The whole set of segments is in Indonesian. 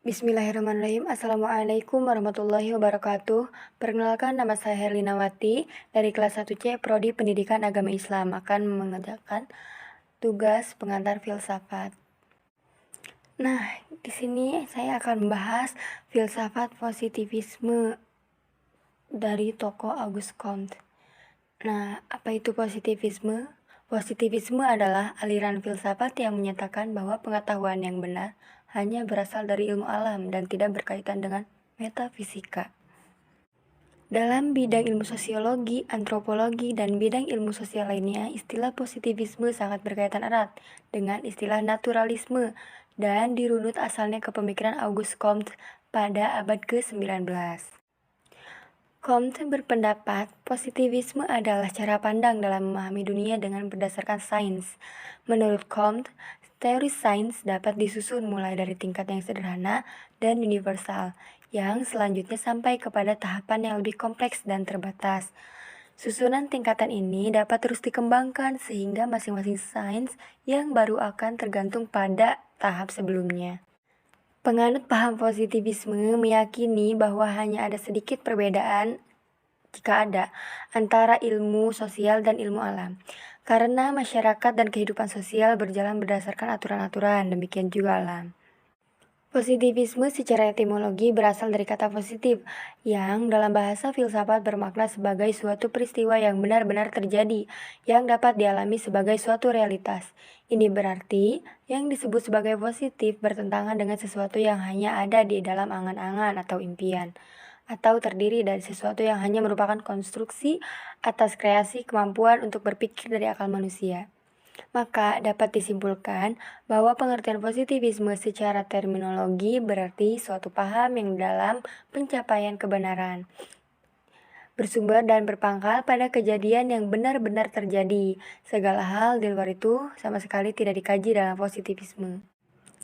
Bismillahirrahmanirrahim. Assalamualaikum warahmatullahi wabarakatuh. Perkenalkan, nama saya Herlinawati dari kelas 1C Prodi Pendidikan Agama Islam, akan mengerjakan tugas pengantar filsafat. Nah, di sini saya akan membahas filsafat positivisme dari tokoh Auguste Comte. Nah, apa itu positivisme? Positivisme adalah aliran filsafat yang menyatakan bahwa pengetahuan yang benar hanya berasal dari ilmu alam dan tidak berkaitan dengan metafisika. Dalam bidang ilmu sosiologi, antropologi, dan bidang ilmu sosial lainnya, istilah positivisme sangat berkaitan erat dengan istilah naturalisme dan dirunut asalnya ke pemikiran Auguste Comte pada abad ke-19. Comte berpendapat positivisme adalah cara pandang dalam memahami dunia dengan berdasarkan sains. Menurut Comte, teori sains dapat disusun mulai dari tingkat yang sederhana dan universal, yang selanjutnya sampai kepada tahapan yang lebih kompleks dan terbatas. Susunan tingkatan ini dapat terus dikembangkan sehingga masing-masing sains yang baru akan tergantung pada tahap sebelumnya. Penganut paham positivisme meyakini bahwa hanya ada sedikit perbedaan, jika ada, antara ilmu sosial dan ilmu alam. Karena masyarakat dan kehidupan sosial berjalan berdasarkan aturan-aturan, demikian juga alam. Positivisme secara etimologi berasal dari kata positif, yang dalam bahasa filsafat bermakna sebagai suatu peristiwa yang benar-benar terjadi, yang dapat dialami sebagai suatu realitas. Ini berarti, yang disebut sebagai positif bertentangan dengan sesuatu yang hanya ada di dalam angan-angan atau impian, atau terdiri dari sesuatu yang hanya merupakan konstruksi atas kreasi kemampuan untuk berpikir dari akal manusia. Maka dapat disimpulkan bahwa pengertian positivisme secara terminologi berarti suatu paham yang dalam pencapaian kebenaran bersumber dan berpangkal pada kejadian yang benar-benar terjadi. Segala hal di luar itu sama sekali tidak dikaji dalam positivisme.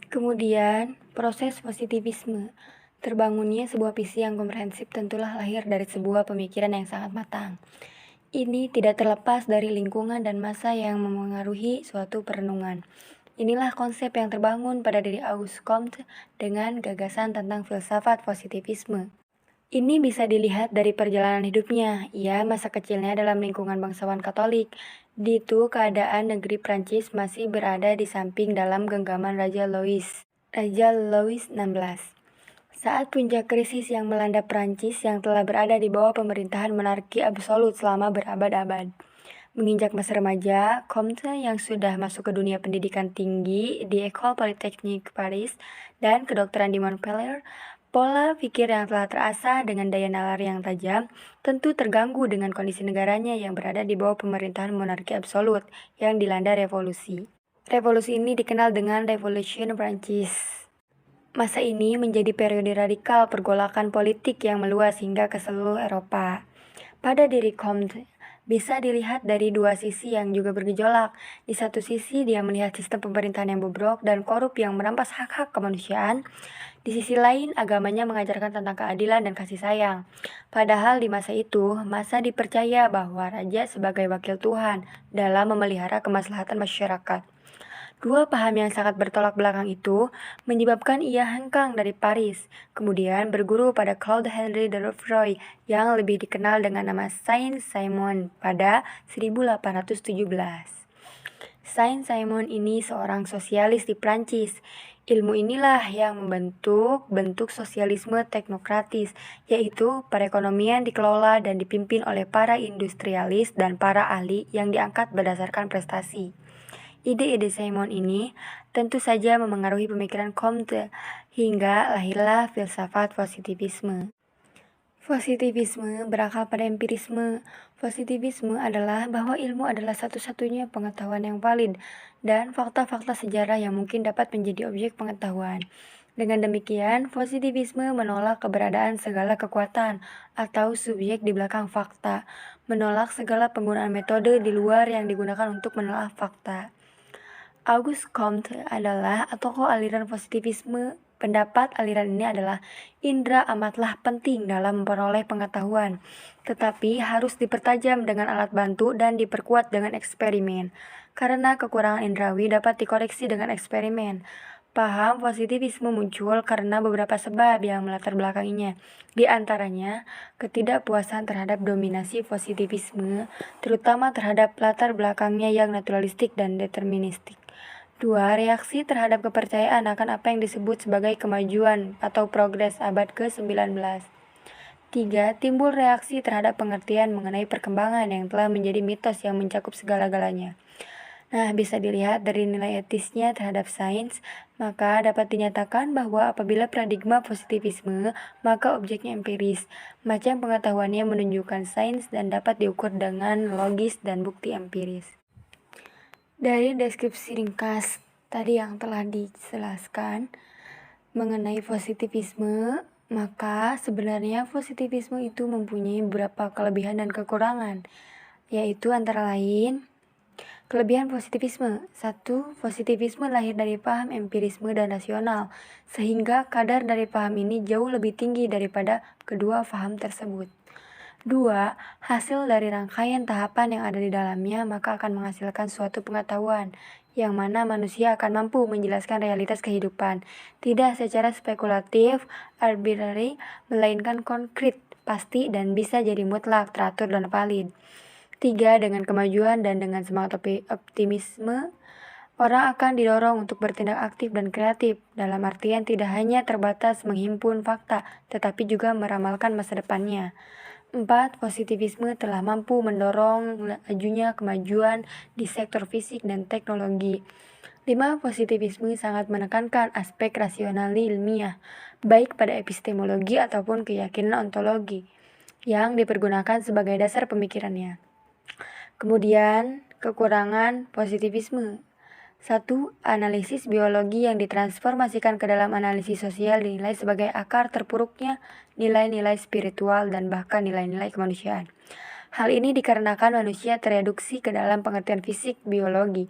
Kemudian, proses positivisme. Terbangunnya sebuah visi yang komprehensif tentulah lahir dari sebuah pemikiran yang sangat matang. Ini tidak terlepas dari lingkungan dan masa yang memengaruhi suatu perenungan. Inilah konsep yang terbangun pada diri Auguste Comte dengan gagasan tentang filsafat positivisme. Ini bisa dilihat dari perjalanan hidupnya. Ia masa kecilnya dalam lingkungan bangsawan Katolik. Di itu keadaan negeri Prancis masih berada di samping dalam genggaman Raja Louis XVI. Saat puncak krisis yang melanda Prancis yang telah berada di bawah pemerintahan monarki absolut selama berabad-abad. Menginjak masa remaja, Comte yang sudah masuk ke dunia pendidikan tinggi di École Polytechnique Paris dan kedokteran di Montpellier, pola pikir yang telah terasah dengan daya nalar yang tajam tentu terganggu dengan kondisi negaranya yang berada di bawah pemerintahan monarki absolut yang dilanda revolusi. Revolusi ini dikenal dengan Revolution Prancis. Masa ini menjadi periode radikal pergolakan politik yang meluas hingga ke seluruh Eropa. Pada diri Comte, bisa dilihat dari dua sisi yang juga bergejolak. Di satu sisi, dia melihat sistem pemerintahan yang bobrok dan korup yang merampas hak-hak kemanusiaan. Di sisi lain, agamanya mengajarkan tentang keadilan dan kasih sayang. Padahal di masa itu, masa dipercaya bahwa raja sebagai wakil Tuhan dalam memelihara kemaslahatan masyarakat. Dua paham yang sangat bertolak belakang itu menyebabkan ia hengkang dari Paris, kemudian berguru pada Claude Henry de Rouvroy yang lebih dikenal dengan nama Saint-Simon pada 1817. Saint-Simon ini seorang sosialis di Prancis. Ilmu inilah yang membentuk bentuk sosialisme teknokratis, yaitu perekonomian dikelola dan dipimpin oleh para industrialis dan para ahli yang diangkat berdasarkan prestasi. Ide-ide Simon ini tentu saja memengaruhi pemikiran Comte hingga lahirlah filsafat positivisme. Positivisme berakar pada empirisme. Positivisme adalah bahwa ilmu adalah satu-satunya pengetahuan yang valid dan fakta-fakta sejarah yang mungkin dapat menjadi objek pengetahuan. Dengan demikian, positivisme menolak keberadaan segala kekuatan atau subjek di belakang fakta, menolak segala penggunaan metode di luar yang digunakan untuk menelaah fakta. Auguste Comte adalah tokoh aliran positivisme. Pendapat aliran ini adalah indera amatlah penting dalam memperoleh pengetahuan, tetapi harus dipertajam dengan alat bantu dan diperkuat dengan eksperimen. Karena kekurangan indrawi dapat dikoreksi dengan eksperimen. Paham positivisme muncul karena beberapa sebab yang melatar belakanginya. Di antaranya, ketidakpuasan terhadap dominasi positivisme, terutama terhadap latar belakangnya yang naturalistik dan deterministik. 2. Reaksi terhadap kepercayaan akan apa yang disebut sebagai kemajuan atau progres abad ke-19. 3. Timbul reaksi terhadap pengertian mengenai perkembangan yang telah menjadi mitos yang mencakup segala-galanya. Nah, bisa dilihat dari nilai etisnya terhadap sains, maka dapat dinyatakan bahwa apabila paradigma positivisme, maka objeknya empiris. Macam pengetahuannya menunjukkan sains dan dapat diukur dengan logis dan bukti empiris. Dari deskripsi ringkas tadi yang telah dijelaskan mengenai positivisme, maka sebenarnya positivisme itu mempunyai beberapa kelebihan dan kekurangan, yaitu antara lain kelebihan positivisme. 1. Positivisme lahir dari paham empirisme dan rasional, sehingga kadar dari paham ini jauh lebih tinggi daripada kedua paham tersebut. 2. Hasil dari rangkaian tahapan yang ada di dalamnya maka akan menghasilkan suatu pengetahuan, yang mana manusia akan mampu menjelaskan realitas kehidupan, tidak secara spekulatif, arbitrary, melainkan konkret, pasti, dan bisa jadi mutlak, teratur, dan valid. 3. Dengan kemajuan dan dengan semangat optimisme, orang akan didorong untuk bertindak aktif dan kreatif, dalam artian tidak hanya terbatas menghimpun fakta, tetapi juga meramalkan masa depannya. 4. Positivisme telah mampu mendorong lajunya kemajuan di sektor fisik dan teknologi. 5. Positivisme sangat menekankan aspek rasional ilmiah, baik pada epistemologi ataupun keyakinan ontologi, yang dipergunakan sebagai dasar pemikirannya. Kemudian, kekurangan positivisme. 1. Analisis biologi yang ditransformasikan ke dalam analisis sosial dinilai sebagai akar terpuruknya nilai-nilai spiritual dan bahkan nilai-nilai kemanusiaan. Hal ini dikarenakan manusia tereduksi ke dalam pengertian fisik biologi.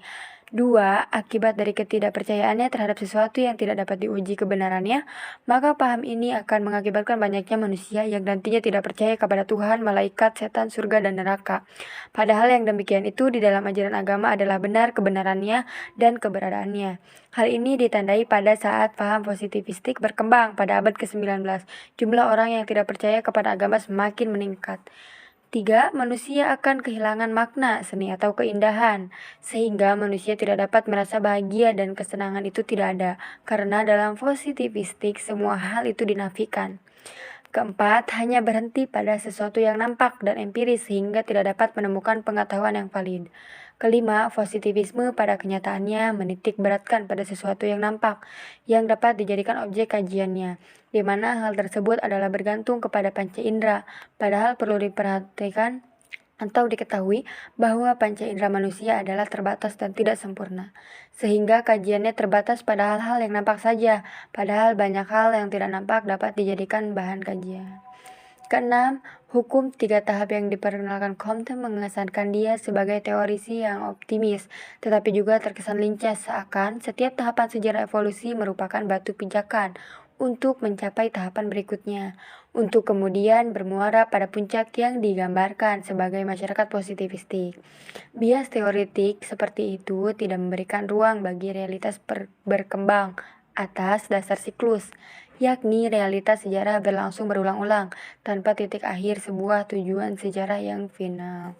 2. Akibat dari ketidakpercayaannya terhadap sesuatu yang tidak dapat diuji kebenarannya, maka paham ini akan mengakibatkan banyaknya manusia yang nantinya tidak percaya kepada Tuhan, malaikat, setan, surga, dan neraka. Padahal yang demikian itu di dalam ajaran agama adalah benar kebenarannya dan keberadaannya. Hal ini ditandai pada saat paham positivistik berkembang pada abad ke-19. Jumlah orang yang tidak percaya kepada agama semakin meningkat. 3. Manusia akan kehilangan makna, seni atau keindahan, sehingga manusia tidak dapat merasa bahagia dan kesenangan itu tidak ada, karena dalam positivistik semua hal itu dinafikan. 4. Hanya berhenti pada sesuatu yang nampak dan empiris sehingga tidak dapat menemukan pengetahuan yang valid. 5. Positivisme pada kenyataannya menitik beratkan pada sesuatu yang nampak, yang dapat dijadikan objek kajiannya, di mana hal tersebut adalah bergantung kepada panca indera, padahal perlu diperhatikan atau diketahui bahwa panca indera manusia adalah terbatas dan tidak sempurna, sehingga kajiannya terbatas pada hal-hal yang nampak saja, padahal banyak hal yang tidak nampak dapat dijadikan bahan kajian. 6. Hukum 3 tahap yang diperkenalkan Comte mengesankan dia sebagai teorisi yang optimis, tetapi juga terkesan lincah seakan setiap tahapan sejarah evolusi merupakan batu pijakan untuk mencapai tahapan berikutnya, untuk kemudian bermuara pada puncak yang digambarkan sebagai masyarakat positivistik. Bias teoretik seperti itu tidak memberikan ruang bagi realitas berkembang atas dasar siklus, yakni realitas sejarah berlangsung berulang-ulang tanpa titik akhir sebuah tujuan sejarah yang final.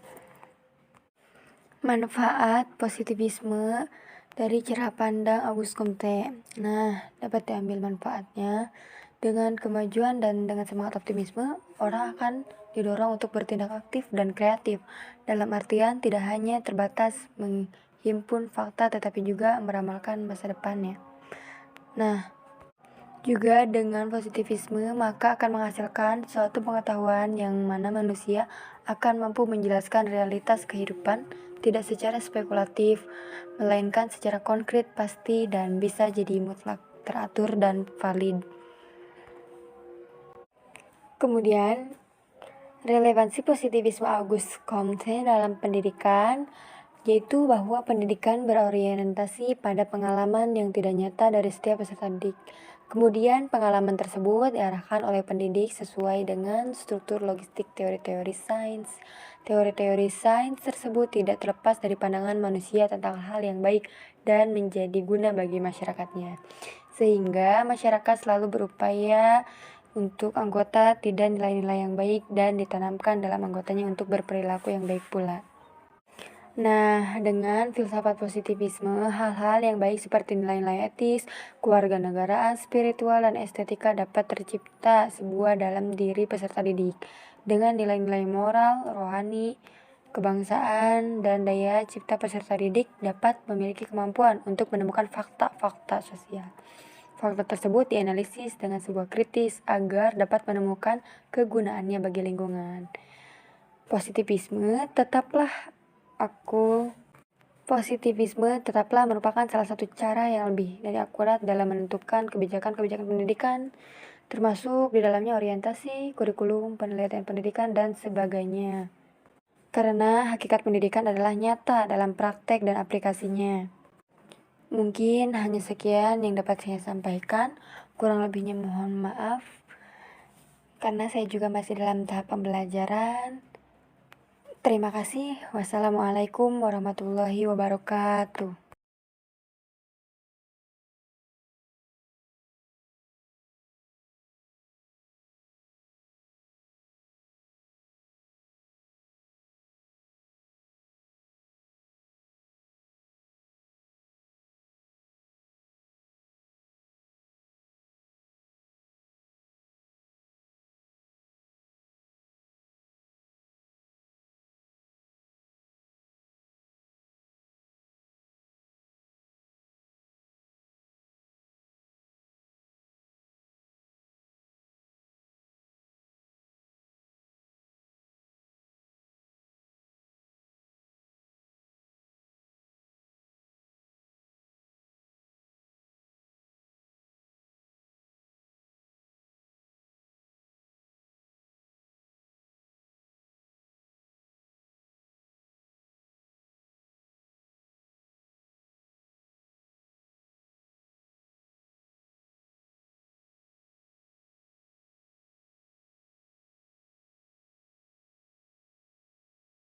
Manfaat positivisme dari cara pandang Auguste Comte. Nah, dapat diambil manfaatnya. Dengan kemajuan dan dengan semangat optimisme, orang akan didorong untuk bertindak aktif dan kreatif, dalam artian tidak hanya terbatas menghimpun fakta tetapi juga meramalkan masa depannya. Nah, juga dengan positivisme maka akan menghasilkan suatu pengetahuan yang mana manusia akan mampu menjelaskan realitas kehidupan tidak secara spekulatif, melainkan secara konkret, pasti, dan bisa jadi mutlak, teratur, dan valid. Kemudian, relevansi positivisme Auguste Comte dalam pendidikan, yaitu bahwa pendidikan berorientasi pada pengalaman yang tidak nyata dari setiap peserta didik. Kemudian pengalaman tersebut diarahkan oleh pendidik sesuai dengan struktur logistik teori-teori sains. Teori-teori sains tersebut tidak terlepas dari pandangan manusia tentang hal yang baik dan menjadi guna bagi masyarakatnya. Sehingga masyarakat selalu berupaya untuk anggota tidak nilai-nilai yang baik dan ditanamkan dalam anggotanya untuk berperilaku yang baik pula. Nah, dengan filsafat positivisme, hal-hal yang baik seperti nilai-nilai etis, kewarganegaraan, spiritual, dan estetika dapat tercipta sebuah dalam diri peserta didik. Dengan nilai-nilai moral, rohani, kebangsaan, dan daya cipta peserta didik dapat memiliki kemampuan untuk menemukan fakta-fakta sosial. Fakta tersebut dianalisis dengan sebuah kritis agar dapat menemukan kegunaannya bagi lingkungan. Positivisme tetaplah merupakan salah satu cara yang lebih dari akurat dalam menentukan kebijakan-kebijakan pendidikan, termasuk di dalamnya orientasi, kurikulum, penelitian pendidikan, dan sebagainya. Karena hakikat pendidikan adalah nyata dalam praktek dan aplikasinya. Mungkin hanya sekian yang dapat saya sampaikan, kurang lebihnya mohon maaf, karena saya juga masih dalam tahap pembelajaran. Terima kasih. Wassalamualaikum warahmatullahi wabarakatuh.